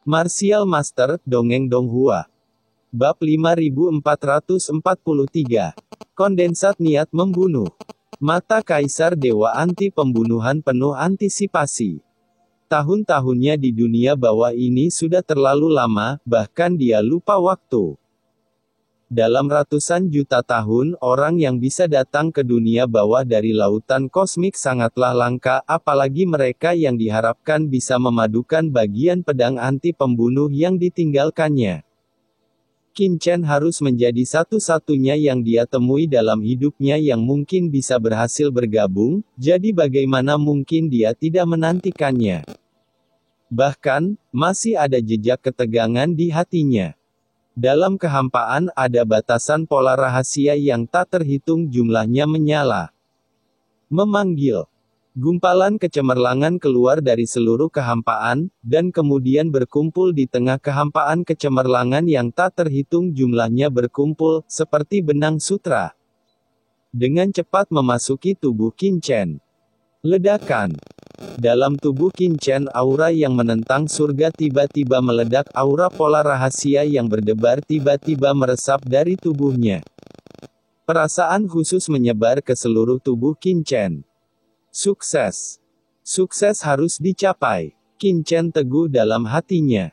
Martial Master, Dongeng Donghua. Bab 5443. Kondensat niat membunuh. Mata Kaisar Dewa anti pembunuhan penuh antisipasi. Tahun-tahunnya di dunia bawah ini sudah terlalu lama, bahkan dia lupa waktu. Dalam ratusan juta tahun, orang yang bisa datang ke dunia bawah dari lautan kosmik sangatlah langka, apalagi mereka yang diharapkan bisa memadukan bagian pedang anti pembunuh yang ditinggalkannya. Qin Chen harus menjadi satu-satunya yang dia temui dalam hidupnya yang mungkin bisa berhasil bergabung, jadi bagaimana mungkin dia tidak menantikannya. Bahkan, masih ada jejak ketegangan di hatinya. Dalam kehampaan ada batasan pola rahasia yang tak terhitung jumlahnya menyala. Memanggil. Gumpalan kecemerlangan keluar dari seluruh kehampaan, dan kemudian berkumpul di tengah kehampaan kecemerlangan yang tak terhitung jumlahnya berkumpul, seperti benang sutra. Dengan cepat memasuki tubuh Qin Chen. Ledakan. Dalam tubuh Qin Chen aura yang menentang surga tiba-tiba meledak, aura pola rahasia yang berdebar tiba-tiba meresap dari tubuhnya. Perasaan khusus menyebar ke seluruh tubuh Qin Chen. Sukses. Sukses harus dicapai. Qin Chen teguh dalam hatinya.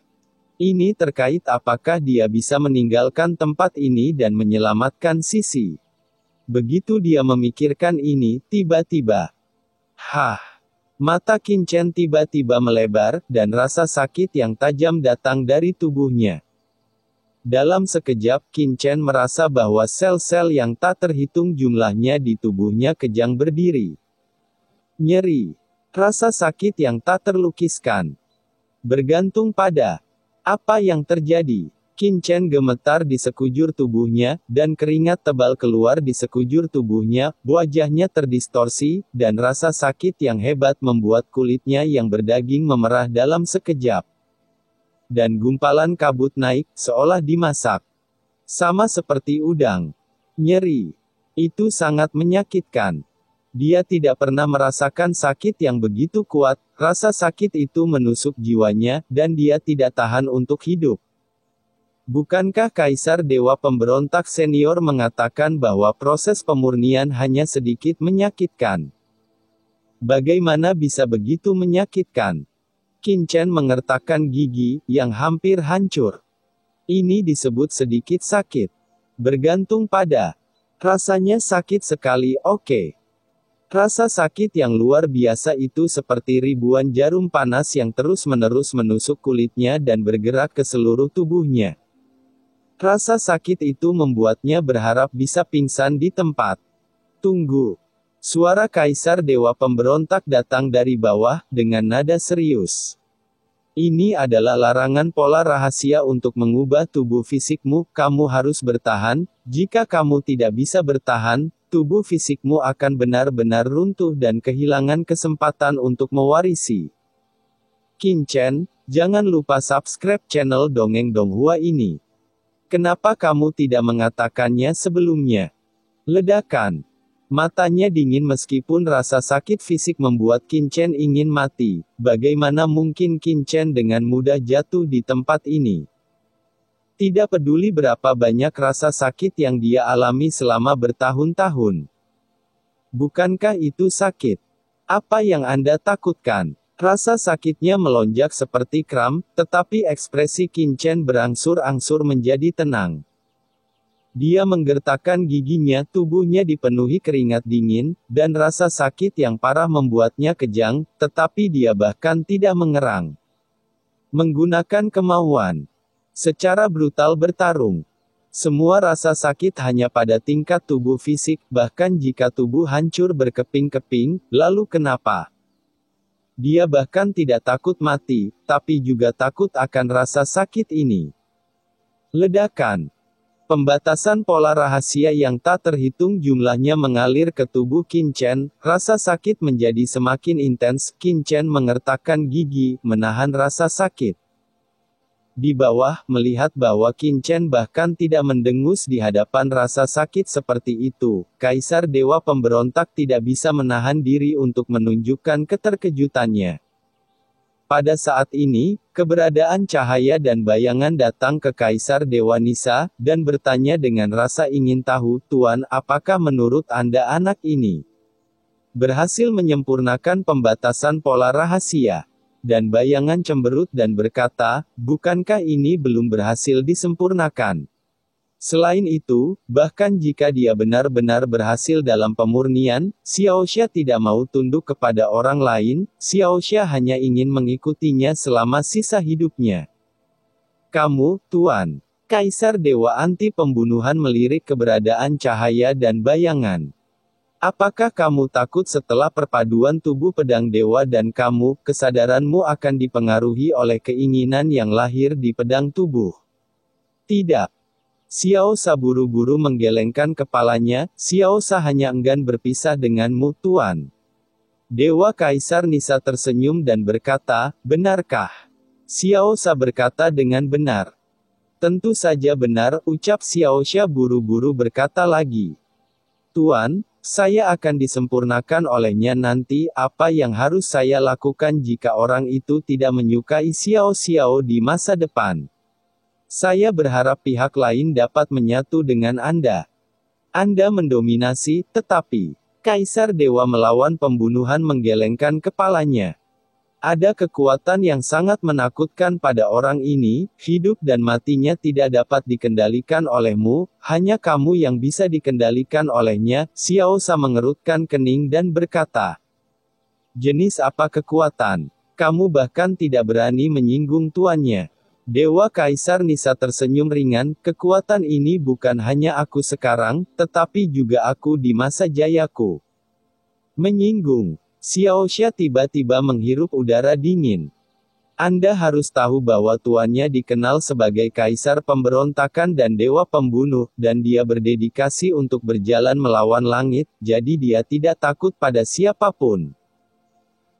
Ini terkait apakah dia bisa meninggalkan tempat ini dan menyelamatkan Sisi. Begitu dia memikirkan ini, tiba-tiba. Mata Qin Chen tiba-tiba melebar, dan rasa sakit yang tajam datang dari tubuhnya. Dalam sekejap, Qin Chen merasa bahwa sel-sel yang tak terhitung jumlahnya di tubuhnya kejang berdiri. Nyeri. Rasa sakit yang tak terlukiskan. Bergantung pada apa yang terjadi. Qin Chen gemetar di sekujur tubuhnya, dan keringat tebal keluar di sekujur tubuhnya, wajahnya terdistorsi, dan rasa sakit yang hebat membuat kulitnya yang berdaging memerah dalam sekejap. Dan gumpalan kabut naik, seolah dimasak. Sama seperti udang. Nyeri. Itu sangat menyakitkan. Dia tidak pernah merasakan sakit yang begitu kuat, rasa sakit itu menusuk jiwanya, dan dia tidak tahan untuk hidup. Bukankah Kaisar Dewa Pemberontak Senior mengatakan bahwa proses pemurnian hanya sedikit menyakitkan? Bagaimana bisa begitu menyakitkan? Qin Chen mengertakkan gigi, yang hampir hancur. Ini disebut sedikit sakit. Bergantung pada. Rasanya sakit sekali, oke. Rasa sakit yang luar biasa itu seperti ribuan jarum panas yang terus-menerus menusuk kulitnya dan bergerak ke seluruh tubuhnya. Rasa sakit itu membuatnya berharap bisa pingsan di tempat. Tunggu. Suara Kaisar Dewa Pemberontak datang dari bawah, dengan nada serius. Ini adalah larangan pola rahasia untuk mengubah tubuh fisikmu, kamu harus bertahan, jika kamu tidak bisa bertahan, tubuh fisikmu akan benar-benar runtuh dan kehilangan kesempatan untuk mewarisi. Qin Chen, jangan lupa subscribe channel Dongeng Donghua ini. Kenapa kamu tidak mengatakannya sebelumnya? Ledakan. Matanya dingin meskipun rasa sakit fisik membuat Qin Chen ingin mati. Bagaimana mungkin Qin Chen dengan mudah jatuh di tempat ini? Tidak peduli berapa banyak rasa sakit yang dia alami selama bertahun-tahun. Bukankah itu sakit? Apa yang Anda takutkan? Rasa sakitnya melonjak seperti kram, tetapi ekspresi Qin Chen berangsur-angsur menjadi tenang. Dia menggertakkan giginya, tubuhnya dipenuhi keringat dingin, dan rasa sakit yang parah membuatnya kejang, tetapi dia bahkan tidak mengerang. Menggunakan kemauan. Secara brutal bertarung. Semua rasa sakit hanya pada tingkat tubuh fisik, bahkan jika tubuh hancur berkeping-keping, lalu kenapa? Dia bahkan tidak takut mati, tapi juga takut akan rasa sakit ini. Ledakan. Pembatasan pola rahasia yang tak terhitung jumlahnya mengalir ke tubuh Qin Chen, rasa sakit menjadi semakin intens, Qin Chen mengertakkan gigi, menahan rasa sakit. Di bawah, melihat bahwa Qin Chen bahkan tidak mendengus di hadapan rasa sakit seperti itu, Kaisar Dewa Pemberontak tidak bisa menahan diri untuk menunjukkan keterkejutannya. Pada saat ini, Keberadaan cahaya dan bayangan datang ke Kaisar Dewa Nisa, dan bertanya dengan rasa ingin tahu, "Tuan, apakah menurut Anda anak ini berhasil menyempurnakan pembatasan pola rahasia?" Dan bayangan cemberut dan berkata, "Bukankah ini belum berhasil disempurnakan? Selain itu, bahkan jika dia benar-benar berhasil dalam pemurnian, Xiaoxia tidak mau tunduk kepada orang lain, Xiaoxia hanya ingin mengikutinya selama sisa hidupnya." "Kamu, Tuan." Kaisar Dewa Anti Pembunuhan melirik keberadaan cahaya dan bayangan. "Apakah kamu takut setelah perpaduan tubuh pedang dewa dan kamu, kesadaranmu akan dipengaruhi oleh keinginan yang lahir di pedang tubuh?" "Tidak." Xiao Sa buru-buru menggelengkan kepalanya, "Xiao Sa hanya enggan berpisah denganmu, Tuan." Dewa Kaisar Nisa tersenyum dan berkata, "Benarkah?" Xiao Sa berkata dengan benar. "Tentu saja benar," ucap Xiao Xia buru-buru berkata lagi. "Tuan, saya akan disempurnakan olehnya nanti, apa yang harus saya lakukan jika orang itu tidak menyukai Xiao Xiao di masa depan? Saya berharap pihak lain dapat menyatu dengan Anda. Anda mendominasi, tetapi..." Kaisar Dewa Melawan Pembunuhan menggelengkan kepalanya. "Ada kekuatan yang sangat menakutkan pada orang ini, hidup dan matinya tidak dapat dikendalikan olehmu, hanya kamu yang bisa dikendalikan olehnya." Xiao Sa mengerutkan kening dan berkata, "Jenis apa kekuatan? Kamu bahkan tidak berani menyinggung tuannya." Dewa Kaisar Nisa tersenyum ringan, "Kekuatan ini bukan hanya aku sekarang, tetapi juga aku di masa jayaku." "Menyinggung?" Xiaoxia tiba-tiba menghirup udara dingin. "Anda harus tahu bahwa tuannya dikenal sebagai Kaisar Pemberontakan dan Dewa Pembunuh, dan dia berdedikasi untuk berjalan melawan langit, jadi dia tidak takut pada siapapun.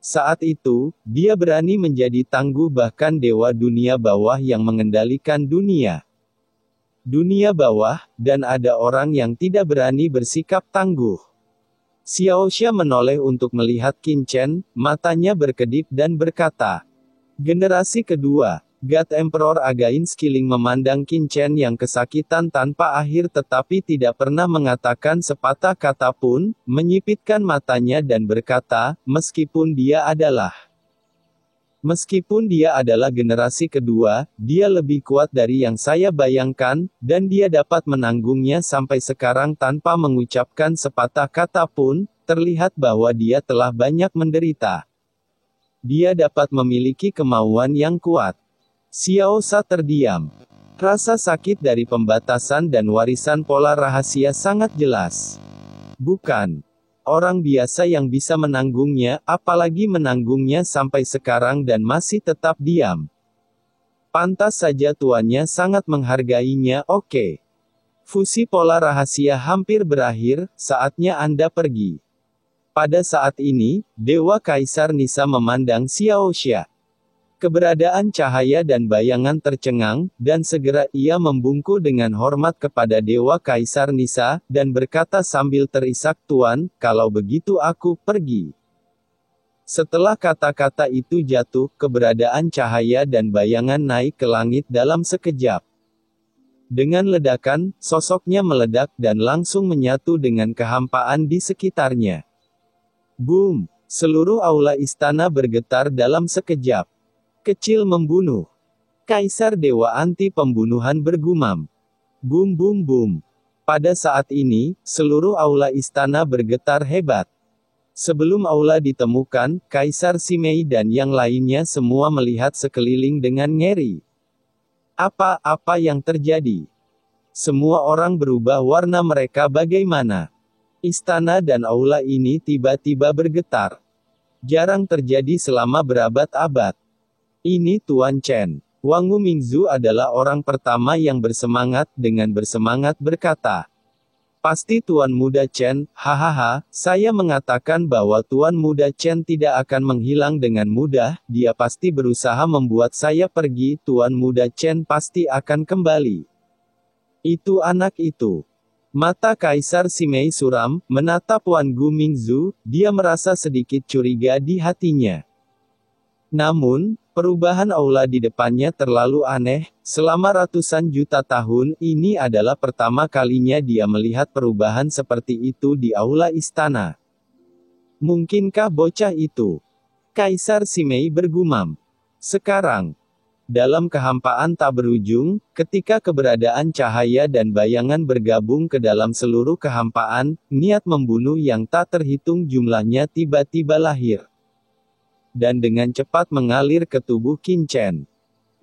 Saat itu, dia berani menjadi tangguh bahkan Dewa Dunia Bawah yang mengendalikan dunia bawah, dan ada orang yang tidak berani bersikap tangguh." Xiaoxia menoleh untuk melihat Qin Chen, matanya berkedip dan berkata, "Generasi kedua." God Emperor Again Skilling memandang Qin Chen yang kesakitan tanpa akhir tetapi tidak pernah mengatakan sepatah kata pun, menyipitkan matanya dan berkata, Meskipun dia adalah generasi kedua, dia lebih kuat dari yang saya bayangkan, dan dia dapat menanggungnya sampai sekarang tanpa mengucapkan sepatah kata pun, terlihat bahwa dia telah banyak menderita. Dia dapat memiliki kemauan yang kuat." Xiao Sa terdiam. Rasa sakit dari pembatasan dan warisan pola rahasia sangat jelas. Bukan orang biasa yang bisa menanggungnya, apalagi menanggungnya sampai sekarang dan masih tetap diam. Pantas saja tuannya sangat menghargainya. "Oke. Fusi pola rahasia hampir berakhir, saatnya Anda pergi." Pada saat ini, Dewa Kaisar Nisa memandang Xiaoxia. Keberadaan cahaya dan bayangan tercengang, dan segera ia membungkuk dengan hormat kepada Dewa Kaisar Nisa, dan berkata sambil terisak, "Tuan, kalau begitu aku pergi." Setelah kata-kata itu jatuh, keberadaan cahaya dan bayangan naik ke langit dalam sekejap. Dengan ledakan, sosoknya meledak dan langsung menyatu dengan kehampaan di sekitarnya. Boom! Seluruh aula istana bergetar dalam sekejap. "Kecil membunuh." Kaisar Dewa Anti Pembunuhan bergumam. Boom boom boom. Pada saat ini, seluruh aula istana bergetar hebat. Sebelum aula ditemukan, Kaisar Simei dan yang lainnya semua melihat sekeliling dengan ngeri. Apa yang terjadi? Semua orang berubah warna mereka bagaimana? Istana dan aula ini tiba-tiba bergetar. Jarang terjadi selama berabad-abad. "Ini Tuan Chen." Wangu Mingzu adalah orang pertama yang dengan bersemangat berkata. "Pasti Tuan Muda Chen, hahaha, saya mengatakan bahwa Tuan Muda Chen tidak akan menghilang dengan mudah, dia pasti berusaha membuat saya pergi, Tuan Muda Chen pasti akan kembali." Itu anak itu. Mata Kaisar Simei suram, menatap Wangu Mingzu, dia merasa sedikit curiga di hatinya. Namun, Perubahan aula di depannya terlalu aneh, selama ratusan juta tahun, ini adalah pertama kalinya dia melihat perubahan seperti itu di aula istana. Mungkinkah bocah itu? Kaisar Simei bergumam. Sekarang, dalam kehampaan tak berujung, ketika keberadaan cahaya dan bayangan bergabung ke dalam seluruh kehampaan, niat membunuh yang tak terhitung jumlahnya tiba-tiba lahir. Dan dengan cepat mengalir ke tubuh Qin Chen.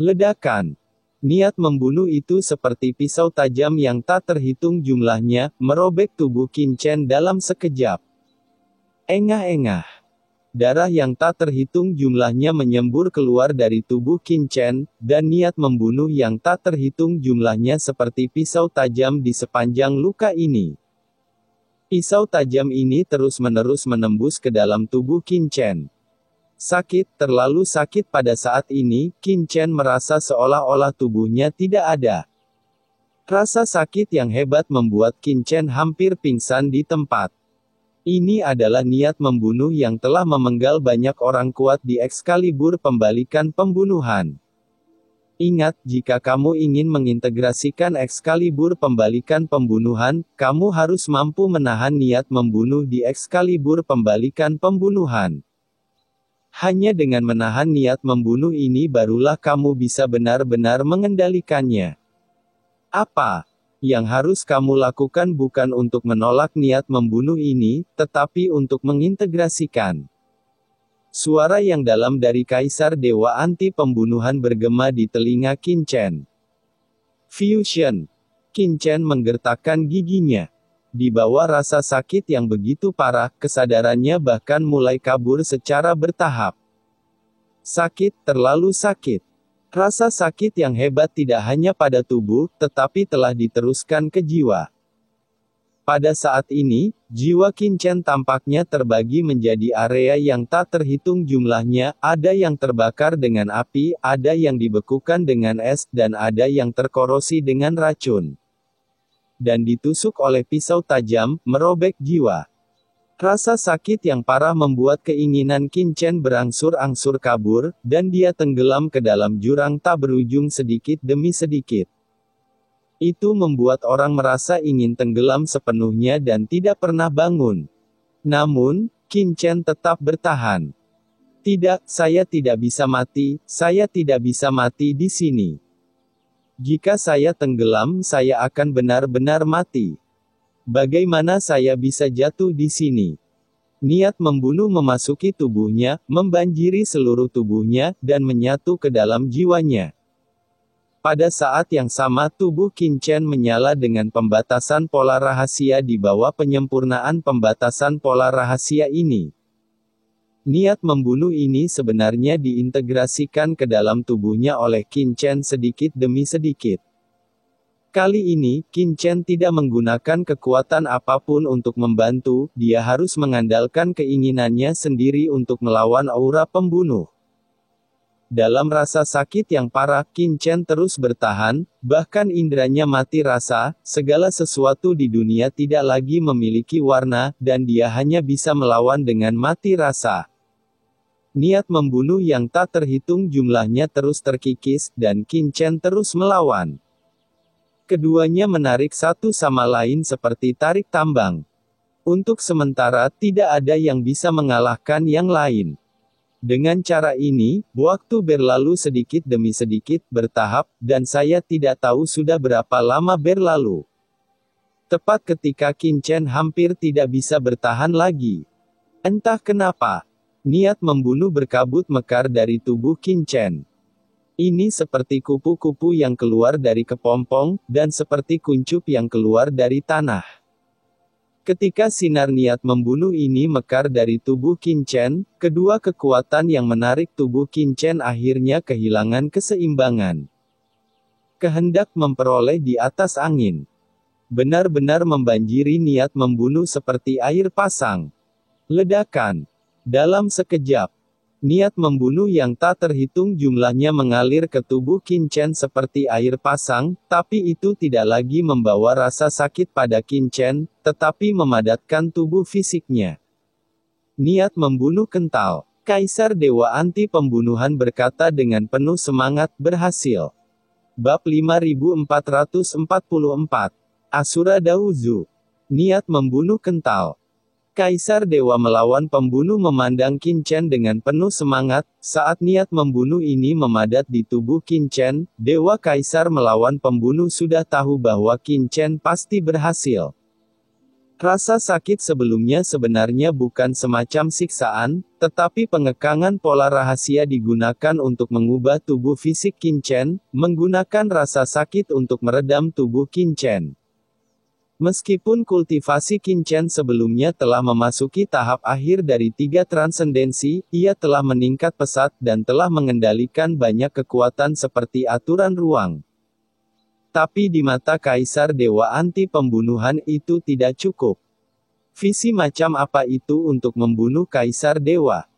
Ledakan. Niat membunuh itu seperti pisau tajam yang tak terhitung jumlahnya, merobek tubuh Qin Chen dalam sekejap. Engah-engah. Darah yang tak terhitung jumlahnya menyembur keluar dari tubuh Qin Chen, dan niat membunuh yang tak terhitung jumlahnya seperti pisau tajam di sepanjang luka ini. Pisau tajam ini terus-menerus menembus ke dalam tubuh Qin Chen. Sakit, terlalu sakit pada saat ini, Qin Chen merasa seolah-olah tubuhnya tidak ada. Rasa sakit yang hebat membuat Qin Chen hampir pingsan di tempat. Ini adalah niat membunuh yang telah memenggal banyak orang kuat di Excalibur pembalikan pembunuhan. Ingat, jika kamu ingin mengintegrasikan Excalibur pembalikan pembunuhan, kamu harus mampu menahan niat membunuh di Excalibur pembalikan pembunuhan. Hanya dengan menahan niat membunuh ini barulah kamu bisa benar-benar mengendalikannya. Apa yang harus kamu lakukan bukan untuk menolak niat membunuh ini, tetapi untuk mengintegrasikan. Suara yang dalam dari Kaisar Dewa Anti Pembunuhan bergema di telinga Qin Chen. Fusion. Qin Chen menggertakkan giginya. Di bawah rasa sakit yang begitu parah, kesadarannya bahkan mulai kabur secara bertahap. Sakit, terlalu sakit. Rasa sakit yang hebat tidak hanya pada tubuh, tetapi telah diteruskan ke jiwa. Pada saat ini, jiwa Qin Chen tampaknya terbagi menjadi area yang tak terhitung jumlahnya, ada yang terbakar dengan api, ada yang dibekukan dengan es, dan ada yang terkorosi dengan racun. Dan ditusuk oleh pisau tajam, merobek jiwa. Rasa sakit yang parah membuat keinginan Qin Chen berangsur-angsur kabur, dan dia tenggelam ke dalam jurang tak berujung sedikit demi sedikit. Itu membuat orang merasa ingin tenggelam sepenuhnya dan tidak pernah bangun. Namun, Qin Chen tetap bertahan. Tidak, saya tidak bisa mati, saya tidak bisa mati di sini. Jika saya tenggelam, saya akan benar-benar mati. Bagaimana saya bisa jatuh di sini? Niat membunuh memasuki tubuhnya, membanjiri seluruh tubuhnya, dan menyatu ke dalam jiwanya. Pada saat yang sama tubuh Qin Chen menyala dengan pembatasan pola rahasia di bawah penyempurnaan pembatasan pola rahasia ini. Niat membunuh ini sebenarnya diintegrasikan ke dalam tubuhnya oleh Qin Chen sedikit demi sedikit. Kali ini, Qin Chen tidak menggunakan kekuatan apapun untuk membantu, dia harus mengandalkan keinginannya sendiri untuk melawan aura pembunuh. Dalam rasa sakit yang parah, Qin Chen terus bertahan, bahkan indranya mati rasa, segala sesuatu di dunia tidak lagi memiliki warna, dan dia hanya bisa melawan dengan mati rasa. Niat membunuh yang tak terhitung jumlahnya terus terkikis, dan Qin Chen terus melawan. Keduanya menarik satu sama lain seperti tarik tambang. Untuk sementara, tidak ada yang bisa mengalahkan yang lain. Dengan cara ini, waktu berlalu sedikit demi sedikit, bertahap, dan saya tidak tahu sudah berapa lama berlalu. Tepat ketika Qin Chen hampir tidak bisa bertahan lagi. Entah kenapa, niat membunuh berkabut mekar dari tubuh Qin Chen. Ini seperti kupu-kupu yang keluar dari kepompong, dan seperti kuncup yang keluar dari tanah. Ketika sinar niat membunuh ini mekar dari tubuh Qin Chen, kedua kekuatan yang menarik tubuh Qin Chen akhirnya kehilangan keseimbangan. Kehendak memperoleh di atas angin. Benar-benar membanjiri niat membunuh seperti air pasang. Ledakan. Dalam sekejap, niat membunuh yang tak terhitung jumlahnya mengalir ke tubuh Qin Chen seperti air pasang, tapi itu tidak lagi membawa rasa sakit pada Qin Chen, tetapi memadatkan tubuh fisiknya. Niat membunuh kental. Kaisar Dewa Anti Pembunuhan berkata dengan penuh semangat, berhasil. Bab 5444. Asura Dauzu. Niat membunuh kental. Kaisar Dewa melawan pembunuh memandang Qin Chen dengan penuh semangat. Saat niat membunuh ini memadat di tubuh Qin Chen, Dewa Kaisar melawan pembunuh sudah tahu bahwa Qin Chen pasti berhasil. Rasa sakit sebelumnya sebenarnya bukan semacam siksaan, tetapi pengekangan pola rahasia digunakan untuk mengubah tubuh fisik Qin Chen, menggunakan rasa sakit untuk meredam tubuh Qin Chen. Meskipun kultivasi Qin Chen sebelumnya telah memasuki tahap akhir dari 3 transendensi, ia telah meningkat pesat dan telah mengendalikan banyak kekuatan seperti aturan ruang. Tapi di mata Kaisar Dewa Anti Pembunuhan itu tidak cukup. Visi macam apa itu untuk membunuh Kaisar Dewa?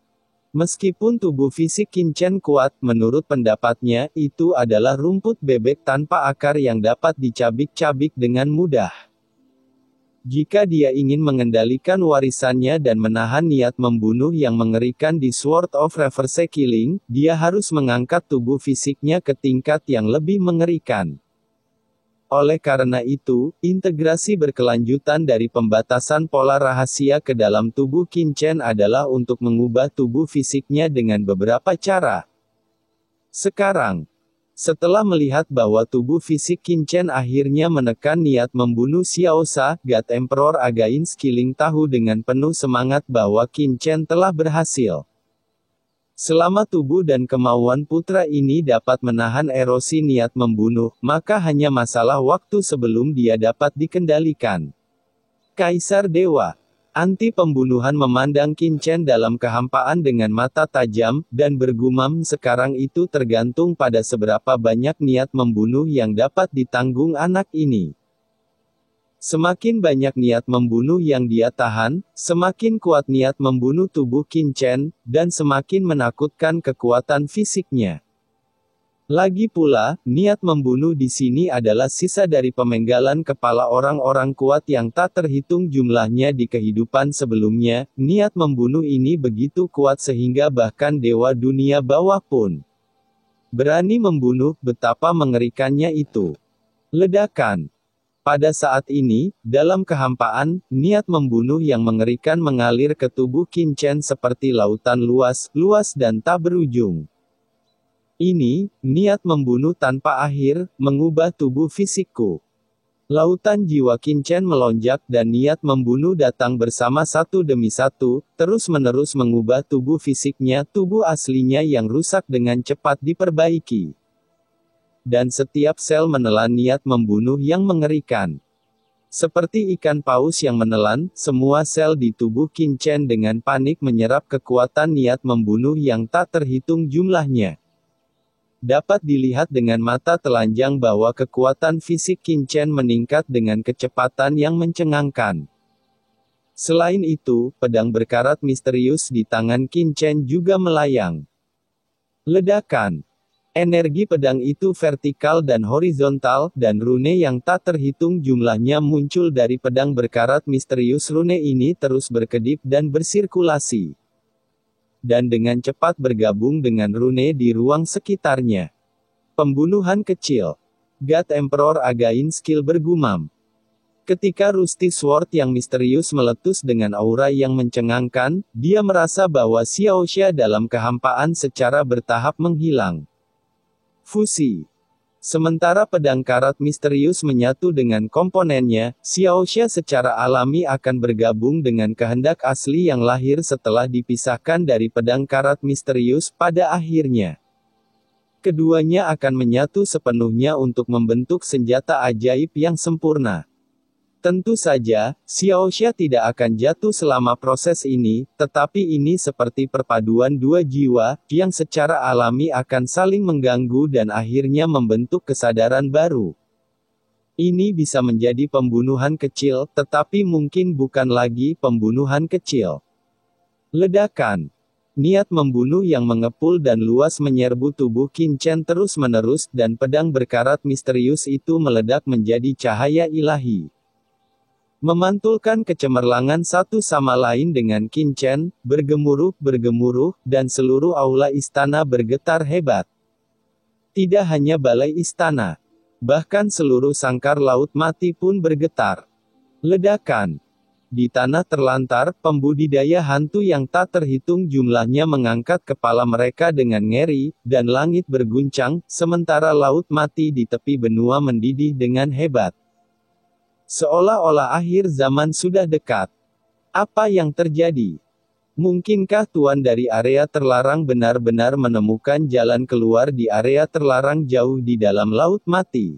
Meskipun tubuh fisik Qin Chen kuat, menurut pendapatnya, itu adalah rumput bebek tanpa akar yang dapat dicabik-cabik dengan mudah. Jika dia ingin mengendalikan warisannya dan menahan niat membunuh yang mengerikan di Sword of Reverse Killing, dia harus mengangkat tubuh fisiknya ke tingkat yang lebih mengerikan. Oleh karena itu, integrasi berkelanjutan dari pembatasan pola rahasia ke dalam tubuh Qin Chen adalah untuk mengubah tubuh fisiknya dengan beberapa cara. Sekarang, setelah melihat bahwa tubuh fisik Qin Chen akhirnya menekan niat membunuh Xiao Sha, God Emperor Against Killing tahu dengan penuh semangat bahwa Qin Chen telah berhasil. Selama tubuh dan kemauan putra ini dapat menahan erosi niat membunuh, maka hanya masalah waktu sebelum dia dapat dikendalikan. Kaisar Dewa Anti Pembunuhan memandang Qin Chen dalam kehampaan dengan mata tajam, dan bergumam sekarang itu tergantung pada seberapa banyak niat membunuh yang dapat ditanggung anak ini. Semakin banyak niat membunuh yang dia tahan, semakin kuat niat membunuh tubuh Qin Chen, dan semakin menakutkan kekuatan fisiknya. Lagi pula, niat membunuh di sini adalah sisa dari pemenggalan kepala orang-orang kuat yang tak terhitung jumlahnya di kehidupan sebelumnya. Niat membunuh ini begitu kuat sehingga bahkan dewa dunia bawah pun berani membunuh. Betapa mengerikannya itu. Ledakan. Pada saat ini, dalam kehampaan, niat membunuh yang mengerikan mengalir ke tubuh Qin Chen seperti lautan luas, dan tak berujung. Ini, niat membunuh tanpa akhir, mengubah tubuh fisikku. Lautan jiwa Qin Chen melonjak dan niat membunuh datang bersama satu demi satu, terus-menerus mengubah tubuh fisiknya, tubuh aslinya yang rusak dengan cepat diperbaiki. Dan setiap sel menelan niat membunuh yang mengerikan. Seperti ikan paus yang menelan, semua sel di tubuh Qin Chen dengan panik menyerap kekuatan niat membunuh yang tak terhitung jumlahnya. Dapat dilihat dengan mata telanjang bahwa kekuatan fisik Qin Chen meningkat dengan kecepatan yang mencengangkan. Selain itu, pedang berkarat misterius di tangan Qin Chen juga melayang. Ledakan. Energi pedang itu vertikal dan horizontal, dan rune yang tak terhitung jumlahnya muncul dari pedang berkarat misterius. Rune ini terus berkedip dan bersirkulasi. Dan dengan cepat bergabung dengan rune di ruang sekitarnya. Pembunuhan kecil. God Emperor Against Kill bergumam. Ketika Rusty Sword yang misterius meletus dengan aura yang mencengangkan, dia merasa bahwa Xiao Xia dalam kehampaan secara bertahap menghilang. Fusi. Sementara pedang karat misterius menyatu dengan komponennya, Xiao Xia secara alami akan bergabung dengan kehendak asli yang lahir setelah dipisahkan dari pedang karat misterius. Pada akhirnya, keduanya akan menyatu sepenuhnya untuk membentuk senjata ajaib yang sempurna. Tentu saja, Xiao Xia tidak akan jatuh selama proses ini, tetapi ini seperti perpaduan dua jiwa, yang secara alami akan saling mengganggu dan akhirnya membentuk kesadaran baru. Ini bisa menjadi pembunuhan kecil, tetapi mungkin bukan lagi pembunuhan kecil. Ledakan. Niat membunuh yang mengepul dan luas menyerbu tubuh Qin Chen terus-menerus, dan pedang berkarat misterius itu meledak menjadi cahaya ilahi. memantulkan kecemerlangan satu sama lain dengan kincen, bergemuruh, dan seluruh aula istana bergetar hebat. Tidak hanya balai istana, bahkan seluruh sangkar laut mati pun bergetar. Ledakan. Di tanah terlantar, pembudidaya hantu yang tak terhitung jumlahnya mengangkat kepala mereka dengan ngeri, dan langit berguncang, sementara laut mati di tepi benua mendidih dengan hebat. Seolah-olah akhir zaman sudah dekat. Apa yang terjadi? Mungkinkah tuan dari area terlarang benar-benar menemukan jalan keluar di area terlarang jauh di dalam laut mati?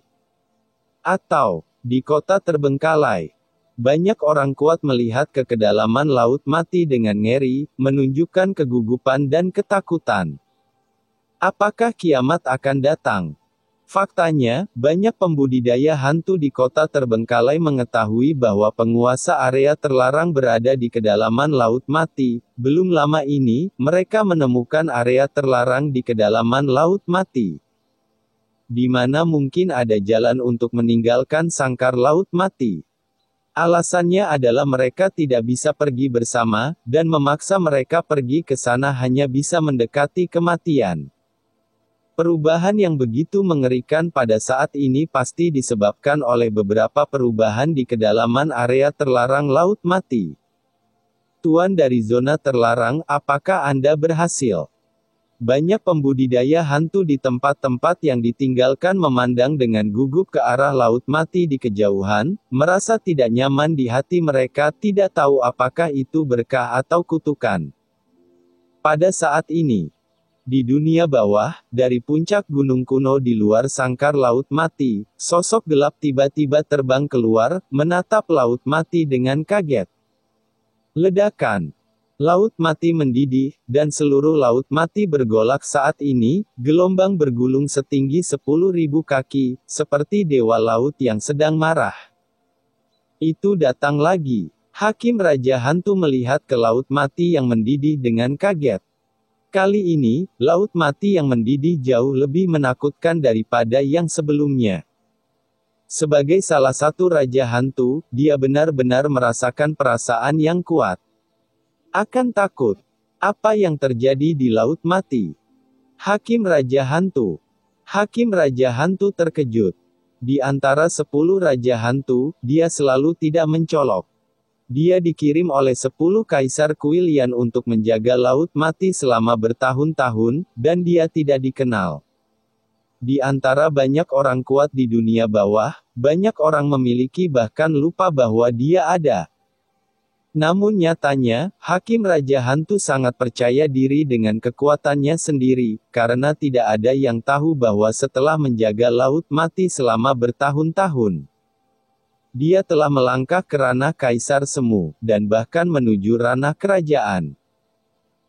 Atau, di kota terbengkalai, banyak orang kuat melihat ke kedalaman laut mati dengan ngeri, menunjukkan kegugupan dan ketakutan. Apakah kiamat akan datang? Faktanya, banyak pembudidaya hantu di kota terbengkalai mengetahui bahwa penguasa area terlarang berada di kedalaman laut mati. Belum lama ini, mereka menemukan area terlarang di kedalaman laut mati, di mana mungkin ada jalan untuk meninggalkan sangkar laut mati. Alasannya adalah mereka tidak bisa pergi bersama, dan memaksa mereka pergi ke sana hanya bisa mendekati kematian. Perubahan yang begitu mengerikan pada saat ini pasti disebabkan oleh beberapa perubahan di kedalaman area terlarang laut mati. Tuan dari zona terlarang, apakah Anda berhasil? Banyak pembudidaya hantu di tempat-tempat yang ditinggalkan memandang dengan gugup ke arah laut mati di kejauhan, merasa tidak nyaman di hati mereka, tidak tahu apakah itu berkah atau kutukan. Pada saat ini, di dunia bawah, dari puncak gunung kuno di luar sangkar laut mati, sosok gelap tiba-tiba terbang keluar, menatap laut mati dengan kaget. Ledakan. Laut mati mendidih, dan seluruh laut mati bergolak saat ini, gelombang bergulung setinggi 10.000 kaki, seperti dewa laut yang sedang marah. Itu datang lagi. Hakim Raja Hantu melihat ke laut mati yang mendidih dengan kaget. Kali ini, laut mati yang mendidih jauh lebih menakutkan daripada yang sebelumnya. Sebagai salah satu Raja Hantu, dia benar-benar merasakan perasaan yang kuat. Akan takut. Apa yang terjadi di laut mati? Hakim Raja Hantu. Hakim Raja Hantu terkejut. Di antara 10 Raja Hantu, dia selalu tidak mencolok. Dia dikirim oleh 10 Kaisar Kuilian untuk menjaga laut mati selama bertahun-tahun, dan dia tidak dikenal. Di antara banyak orang kuat di dunia bawah, banyak orang memiliki bahkan lupa bahwa dia ada. Namun nyatanya, Hakim Raja Hantu sangat percaya diri dengan kekuatannya sendiri, karena tidak ada yang tahu bahwa setelah menjaga laut mati selama bertahun-tahun, dia telah melangkah ke ranah Kaisar Semu, dan bahkan menuju ranah kerajaan.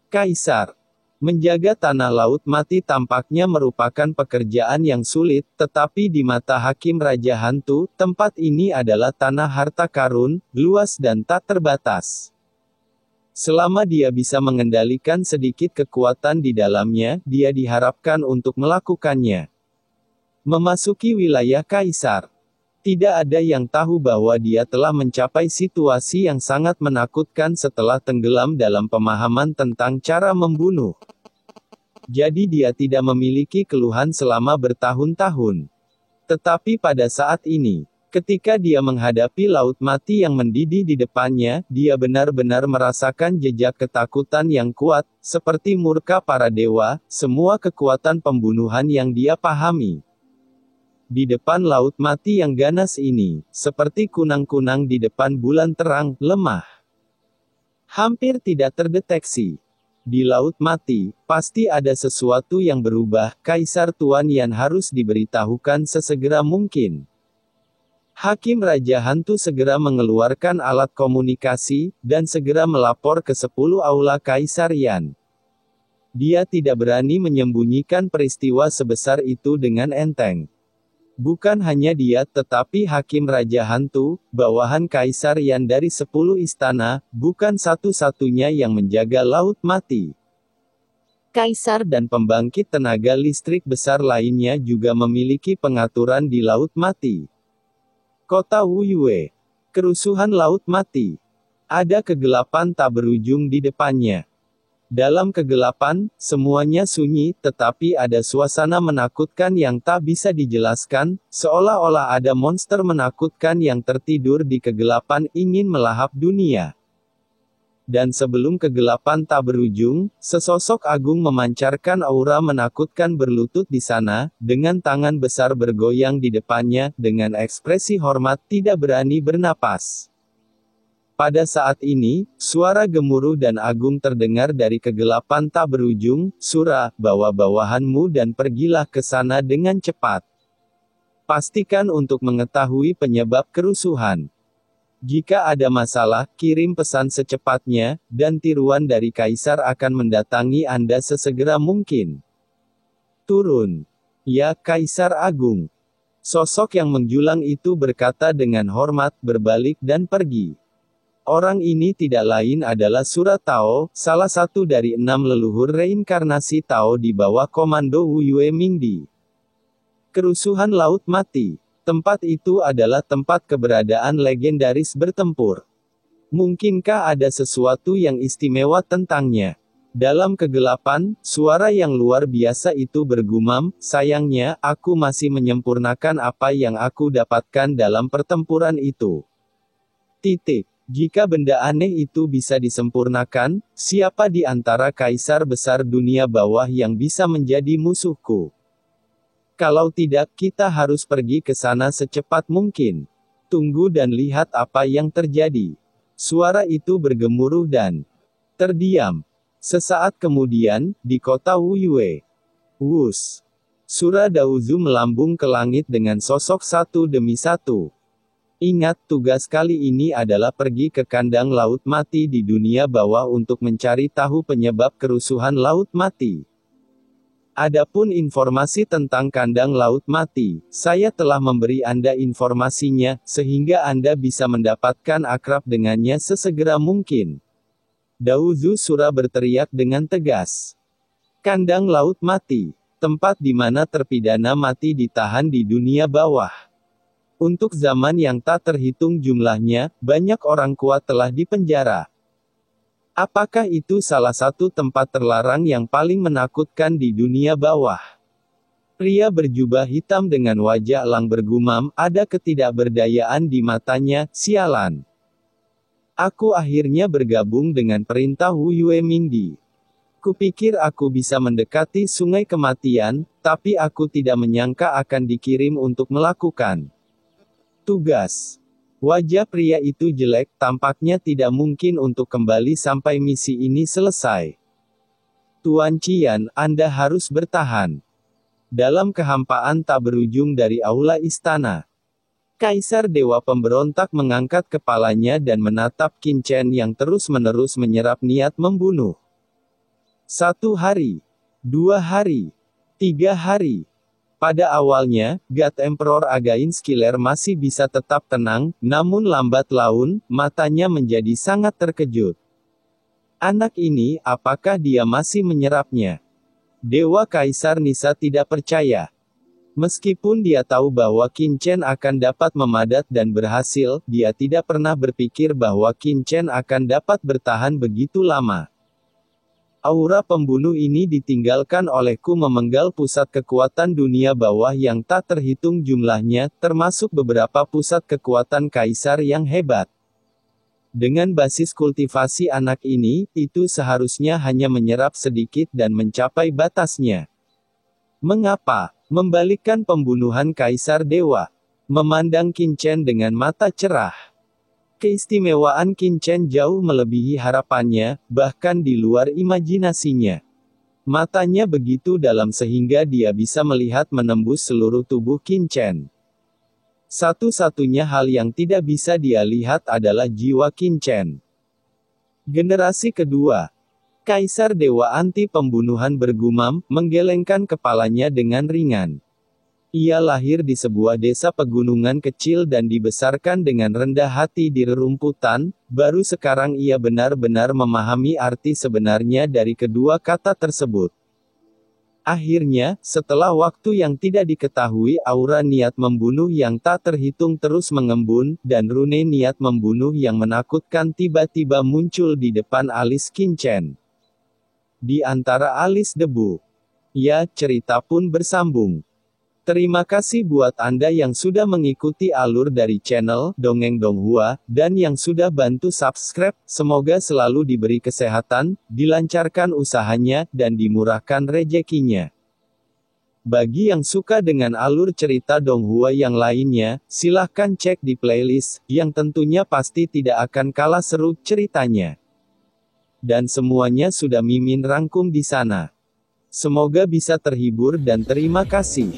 Kaisar. Menjaga tanah laut mati tampaknya merupakan pekerjaan yang sulit, tetapi di mata Hakim Raja Hantu, tempat ini adalah tanah harta karun, luas dan tak terbatas. Selama dia bisa mengendalikan sedikit kekuatan di dalamnya, dia diharapkan untuk melakukannya. Memasuki wilayah Kaisar. Tidak ada yang tahu bahwa dia telah mencapai situasi yang sangat menakutkan setelah tenggelam dalam pemahaman tentang cara membunuh. Jadi dia tidak memiliki keluhan selama bertahun-tahun. Tetapi pada saat ini, ketika dia menghadapi laut mati yang mendidih di depannya, dia benar-benar merasakan jejak ketakutan yang kuat, seperti murka para dewa, semua kekuatan pembunuhan yang dia pahami. Di depan laut mati yang ganas ini, seperti kunang-kunang di depan bulan terang, lemah. Hampir tidak terdeteksi. Di laut mati, pasti ada sesuatu yang berubah, Kaisar Tuan Yan harus diberitahukan sesegera mungkin. Hakim Raja Hantu segera mengeluarkan alat komunikasi, dan segera melapor ke 10 aula Kaisar Yan. Dia tidak berani menyembunyikan peristiwa sebesar itu dengan enteng. Bukan hanya dia, tetapi Hakim Raja Hantu, bawahan Kaisar Yan dari 10 istana, bukan satu-satunya yang menjaga laut mati. Kaisar dan pembangkit tenaga listrik besar lainnya juga memiliki pengaturan di laut mati. Kota Wuyue. Kerusuhan laut mati. Ada kegelapan tak berujung di depannya. Dalam kegelapan, semuanya sunyi, tetapi ada suasana menakutkan yang tak bisa dijelaskan, seolah-olah ada monster menakutkan yang tertidur di kegelapan ingin melahap dunia. Dan sebelum kegelapan tak berujung, sesosok agung memancarkan aura menakutkan berlutut di sana, dengan tangan besar bergoyang di depannya, dengan ekspresi hormat tidak berani bernapas. Pada saat ini, suara gemuruh dan agung terdengar dari kegelapan tak berujung, "Sura, bawa bawahanmu dan pergilah ke sana dengan cepat. Pastikan untuk mengetahui penyebab kerusuhan. Jika ada masalah, kirim pesan secepatnya, dan tiruan dari Kaisar akan mendatangi Anda sesegera mungkin. Turun. Ya, Kaisar Agung." Sosok yang menjulang itu berkata dengan hormat, berbalik dan pergi. Orang ini tidak lain adalah Sura Tao, salah satu dari 6 leluhur reinkarnasi Tao di bawah komando Wu Yue Mingdi. Kerusuhan laut mati. Tempat itu adalah tempat keberadaan legendaris bertempur. Mungkinkah ada sesuatu yang istimewa tentangnya? Dalam kegelapan, suara yang luar biasa itu bergumam, "Sayangnya, aku masih menyempurnakan apa yang aku dapatkan dalam pertempuran itu. Jika benda aneh itu bisa disempurnakan, siapa di antara kaisar besar dunia bawah yang bisa menjadi musuhku? Kalau tidak, kita harus pergi ke sana secepat mungkin. Tunggu dan lihat apa yang terjadi." Suara itu bergemuruh dan terdiam. Sesaat kemudian, di kota Wu Yue. Wus. Sura Daozu melambung ke langit dengan sosok satu demi satu. Ingat, tugas kali ini adalah pergi ke kandang laut mati di dunia bawah untuk mencari tahu penyebab kerusuhan laut mati. Adapun informasi tentang kandang laut mati, saya telah memberi Anda informasinya, sehingga Anda bisa mendapatkan akrab dengannya sesegera mungkin. Daozu Sura berteriak dengan tegas. Kandang laut mati. Tempat di mana terpidana mati ditahan di dunia bawah. Untuk zaman yang tak terhitung jumlahnya, banyak orang kuat telah dipenjara. Apakah itu salah satu tempat terlarang yang paling menakutkan di dunia bawah? Pria berjubah hitam dengan wajah elang bergumam, ada ketidakberdayaan di matanya, "Sialan. Aku akhirnya bergabung dengan perintah Wu Yue Mingdi. Kupikir aku bisa mendekati sungai kematian, tapi aku tidak menyangka akan dikirim untuk melakukan tugas." Wajah pria itu jelek, tampaknya tidak mungkin untuk kembali sampai misi ini selesai. "Tuan Qian, Anda harus bertahan." Dalam kehampaan tak berujung dari aula istana, Kaisar Dewa Pemberontak mengangkat kepalanya dan menatap Qin Chen yang terus-menerus menyerap niat membunuh. 1 hari, 2 hari, 3 hari. Pada awalnya, God Emperor Again Skiller masih bisa tetap tenang, namun lambat laun, matanya menjadi sangat terkejut. Anak ini, apakah dia masih menyerapnya? Dewa Kaisar Nisa tidak percaya. Meskipun dia tahu bahwa Qin Chen akan dapat memadat dan berhasil, dia tidak pernah berpikir bahwa Qin Chen akan dapat bertahan begitu lama. Aura pembunuh ini ditinggalkan olehku memenggal pusat kekuatan dunia bawah yang tak terhitung jumlahnya, termasuk beberapa pusat kekuatan kaisar yang hebat. Dengan basis kultivasi anak ini, itu seharusnya hanya menyerap sedikit dan mencapai batasnya. Mengapa? Membalikkan pembunuhan Kaisar Dewa. Memandang Qin Chen dengan mata cerah. Keistimewaan Qin Chen jauh melebihi harapannya, bahkan di luar imajinasinya. Matanya begitu dalam sehingga dia bisa melihat menembus seluruh tubuh Qin Chen. Satu-satunya hal yang tidak bisa dia lihat adalah jiwa Qin Chen. Generasi kedua. Kaisar Dewa Anti Pembunuhan bergumam, menggelengkan kepalanya dengan ringan. Ia lahir di sebuah desa pegunungan kecil dan dibesarkan dengan rendah hati di rerumputan, baru sekarang ia benar-benar memahami arti sebenarnya dari kedua kata tersebut. Akhirnya, setelah waktu yang tidak diketahui, aura niat membunuh yang tak terhitung terus mengembun, dan rune niat membunuh yang menakutkan tiba-tiba muncul di depan alis Qin Chen. Di antara alis debu. Ya, cerita pun bersambung. Terima kasih buat Anda yang sudah mengikuti alur dari channel Dongeng Donghua, dan yang sudah bantu subscribe. Semoga selalu diberi kesehatan, dilancarkan usahanya, dan dimurahkan rezekinya. Bagi yang suka dengan alur cerita Donghua yang lainnya, silahkan cek di playlist, yang tentunya pasti tidak akan kalah seru ceritanya. Dan semuanya sudah Mimin rangkum di sana. Semoga bisa terhibur dan terima kasih.